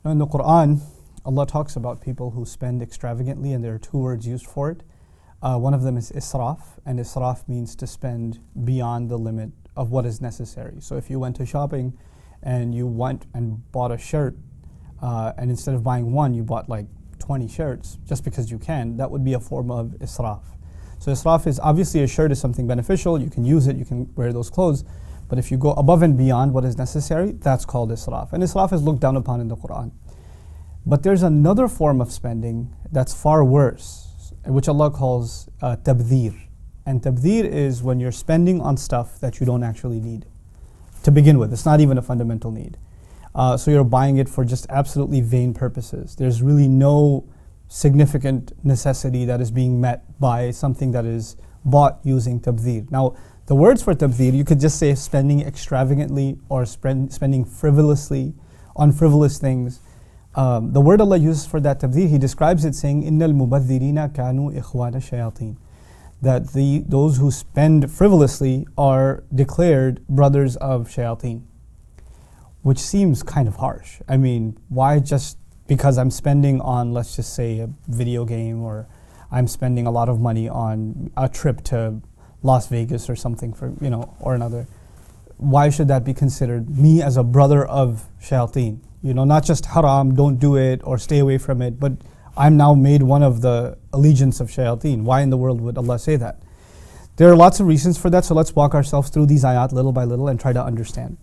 Now in the Quran, Allah talks about people who spend extravagantly, and there are two words used for it. One of them is israf, and israf means to spend beyond the limit of what is necessary. So if you went to shopping and you went and bought a shirt, and instead of buying one, you bought like 20 shirts just because you can, that would be a form of israf. So israf is obviously, a shirt is something beneficial, you can use it, you can wear those clothes, but if you go above and beyond what is necessary, that's called israf. And israf is looked down upon in the Quran. But there's another form of spending that's far worse, which Allah calls tabdhir. And tabdhir is when you're spending on stuff that you don't actually need to begin with. It's not even a fundamental need. So you're buying it for just absolutely vain purposes. There's really no significant necessity that is being met by something that is bought using tabdhir. Now, the words for tabdhir, you could just say spending extravagantly or spending frivolously on frivolous things. The word Allah uses for that tabdhir, He describes it saying, إِنَّ الْمُبَذِّرِينَ كَانُوا إِخْوَانَ الشَّيَاطِينَ. That those who spend frivolously are declared brothers of shayateen. Which seems kind of harsh. I mean, why just because I'm spending on, let's just say, a video game, or I'm spending a lot of money on a trip to Las Vegas or something or another, why should that be considered me as a brother of shayateen? Not just haram, don't do it or stay away from it, but I'm now made one of the allegiance of shayateen. Why in the world would Allah say that? There are lots of reasons for that, so let's walk ourselves through these ayat little by little and try to understand.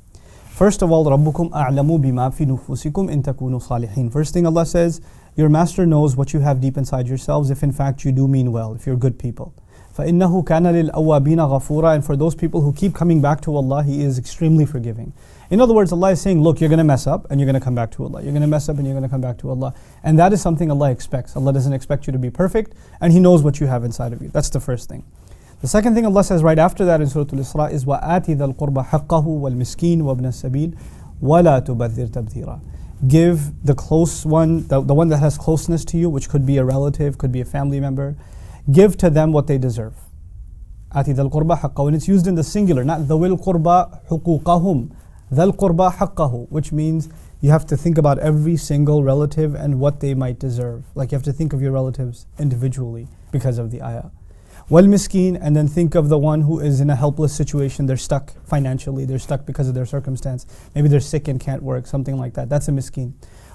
First of all, رَبُّكُمْ أَعْلَمُ بِمَا فِي نُفُوسِكُمْ إِن تَكُونُوا صَالِحِينَ. First thing Allah says, your master knows what you have deep inside yourselves if in fact you do mean well, if you're good people. فَإِنَّهُ كَانَ لِلْأَوَّابِينَ غَفُورًا. And for those people who keep coming back to Allah, He is extremely forgiving. In other words, Allah is saying, look, you're going to mess up and you're going to come back to Allah. You're going to mess up and you're going to come back to Allah. And that is something Allah expects. Allah doesn't expect you to be perfect, and He knows what you have inside of you. That's the first thing. The second thing Allah says right after that in Surah Al-Isra is وَآتِ ذَا الْقُرْبَ حَقَّهُ وَالْمِسْكِينَ وَابْنَ السَّبِيلِ وَلَا تُبَذِّرْ تَبْذِيرًا. Give the close one, the one that has closeness to you, which could be a relative, could be a family member, give to them what they deserve. آتِ ذَا الْقُرْبَ حَقَّهُ. And it's used in the singular, not ذَوِي الْقُرْبَ حُقُوقَهُم. ذَا الْقُرْبَ حَقَّهُ, which means you have to think about every single relative and what they might deserve. Like you have to think of your relatives individually because of the ayah. Wal miskin, and then think of the one who is in a helpless situation. They're stuck financially, they're stuck because of their circumstance. Maybe they're sick and can't work, something like that. That's a miskin.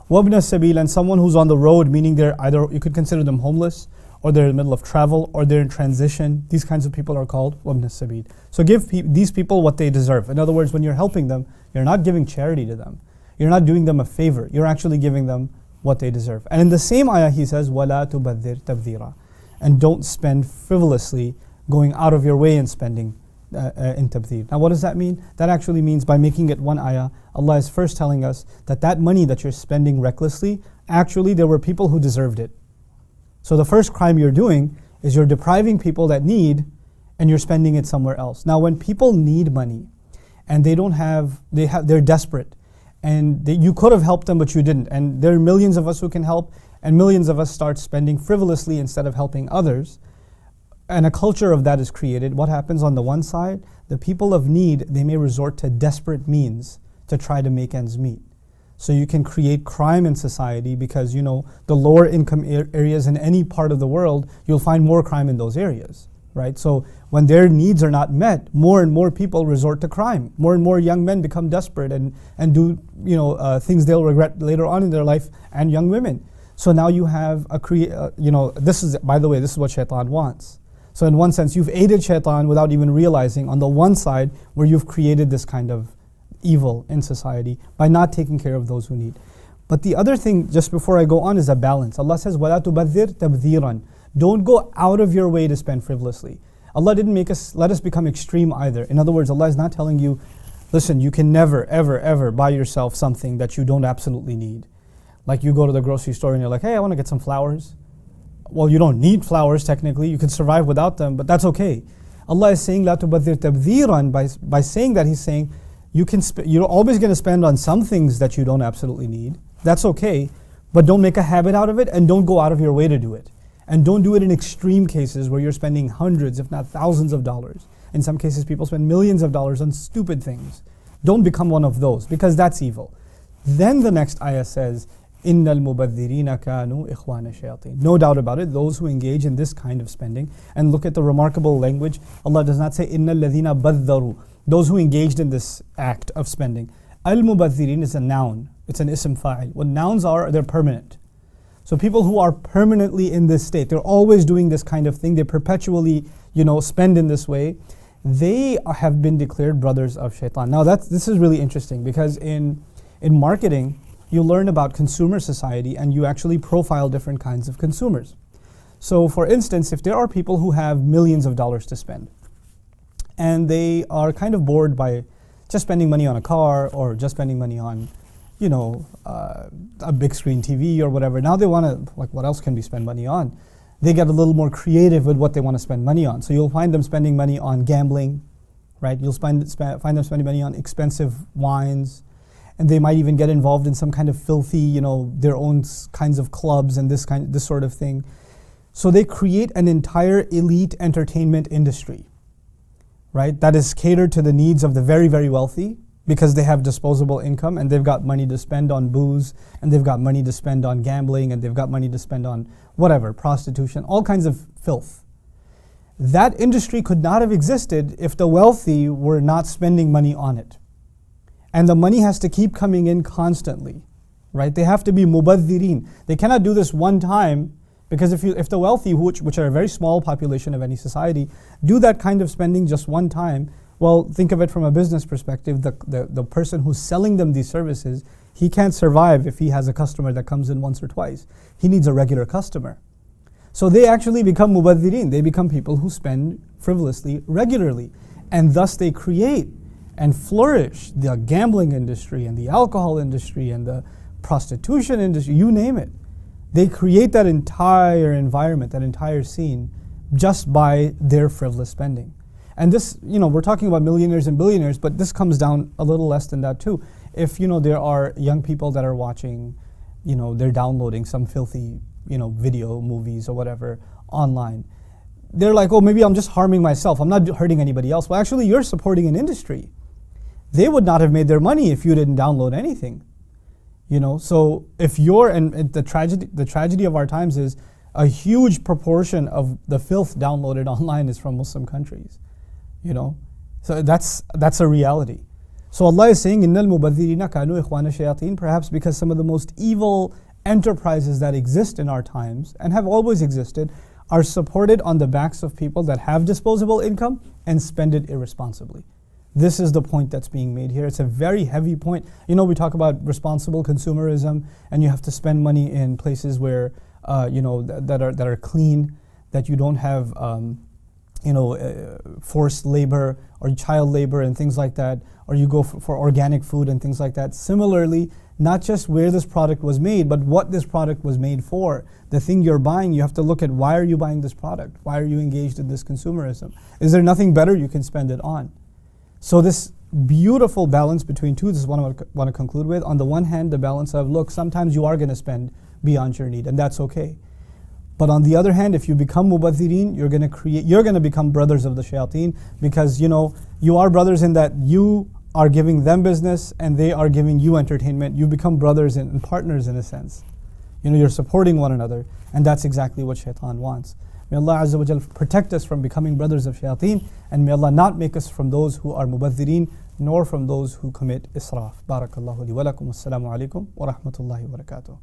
Wabna sabil, and someone who's on the road, meaning they're either, you could consider them homeless, or they're in the middle of travel, or they're in transition. These kinds of people are called wabna sabil. So give these people what they deserve. In other words, when you're helping them, you're not giving charity to them. You're not doing them a favor. You're actually giving them what they deserve. And in the same ayah, He says, وَلَا تُبَذِّرْ تَبْذِيرًا. And don't spend frivolously, going out of your way and spending in tabdhir. Now what does that mean? That actually means, by making it one ayah, Allah is first telling us that money that you're spending recklessly, actually there were people who deserved it. So the first crime you're doing is you're depriving people that need, and you're spending it somewhere else. Now when people need money and they're desperate, and you could have helped them but you didn't, and there are millions of us who can help, and millions of us start spending frivolously instead of helping others, and a culture of that is created. What happens on the one side? The people of need, they may resort to desperate means to try to make ends meet. So you can create crime in society because, the lower income areas in any part of the world, you'll find more crime in those areas, right? So when their needs are not met, more and more people resort to crime. More and more young men become desperate and do things they'll regret later on in their life, and young women. So now you have this is, by the way, this is what Shaitan wants. So in one sense, you've aided Shaitan without even realizing, on the one side, where you've created this kind of evil in society by not taking care of those who need. But the other thing, just before I go on, is a balance. Allah says, وَلَا تُبَذِّرْ تَبْذِيرًا. Don't go out of your way to spend frivolously. Allah didn't let us become extreme either. In other words, Allah is not telling you, listen, you can never, ever, ever buy yourself something that you don't absolutely need. Like you go to the grocery store and you're like, hey, I want to get some flowers. Well, you don't need flowers technically. You can survive without them, but that's okay. Allah is saying, La tubadir tabdhiran. By saying that, He's saying, you're always going to spend on some things that you don't absolutely need. That's okay, but don't make a habit out of it, and don't go out of your way to do it. And don't do it in extreme cases where you're spending hundreds, if not thousands of dollars. In some cases, people spend millions of dollars on stupid things. Don't become one of those, because that's evil. Then the next ayah says, إِنَّ الْمُبَذِّرِينَ كَانُوا إِخْوَانَ الشَّيَاطِينَ. No doubt about it, those who engage in this kind of spending, and look at the remarkable language, Allah does not say إِنَّ الَّذِينَ بَذَّرُوا, those who engaged in this act of spending. Al-Mubadhirin is a noun, it's an ism fa'il. What nouns are, they're permanent. So people who are permanently in this state, they're always doing this kind of thing, they perpetually, spend in this way, they have been declared brothers of Shaitan. Now this is really interesting, because in marketing, you learn about consumer society and you actually profile different kinds of consumers. So for instance, if there are people who have millions of dollars to spend, and they are kind of bored by just spending money on a car or just spending money on a big screen TV or whatever. Now they want to, what else can we spend money on? They get a little more creative with what they want to spend money on. So you'll find them spending money on gambling, right? You'll find them spending money on expensive wines, and they might even get involved in some kind of filthy, their own kinds of clubs and this sort of thing. So they create an entire elite entertainment industry, right? That is catered to the needs of the very, very wealthy, because they have disposable income and they've got money to spend on booze, and they've got money to spend on gambling, and they've got money to spend on whatever, prostitution, all kinds of filth. That industry could not have existed if the wealthy were not spending money on it. And the money has to keep coming in constantly, right? They have to be mubadhirin. They cannot do this one time, because if the wealthy, which are a very small population of any society, do that kind of spending just one time, well, think of it from a business perspective. The person who's selling them these services, he can't survive if he has a customer that comes in once or twice. He needs a regular customer. So they actually become mubadhirin. They become people who spend frivolously regularly. And thus they create and flourish the gambling industry and the alcohol industry and the prostitution industry, you name it. They create that entire environment, that entire scene, just by their frivolous spending. And this, we're talking about millionaires and billionaires, but this comes down a little less than that too. If, there are young people that are watching, they're downloading some filthy, video, movies or whatever online. They're like, oh, maybe I'm just harming myself. I'm not hurting anybody else. Well, actually, you're supporting an industry. They would not have made their money if you didn't download anything. So if and the tragedy of our times is a huge proportion of the filth downloaded online is from Muslim countries. So that's a reality. So Allah is saying, Innal mubadhirina kanu ikhwana shayateen, perhaps because some of the most evil enterprises that exist in our times and have always existed are supported on the backs of people that have disposable income and spend it irresponsibly. This is the point that's being made here. It's a very heavy point. We talk about responsible consumerism, and you have to spend money in places where that are clean, that you don't have forced labor or child labor and things like that, or you go for organic food and things like that. Similarly, not just where this product was made, but what this product was made for. The thing you're buying, you have to look at, why are you buying this product? Why are you engaged in this consumerism? Is there nothing better you can spend it on? So this beautiful balance between two, this is what I want to conclude with. On the one hand, the balance of, look, sometimes you are going to spend beyond your need, and that's okay. But on the other hand, if you become mubadhirin, you're going to become brothers of the shayateen, because you are brothers in that you are giving them business and they are giving you entertainment. You become brothers and partners in a sense. You're supporting one another, and that's exactly what shaitan wants. May Allah Azza wa Jal protect us from becoming brothers of shayateen, and may Allah not make us from those who are mubadhirin, nor from those who commit israf. Barakallahu li wa lakum. Assalamu alaikum wa rahmatullahi wa barakatuh.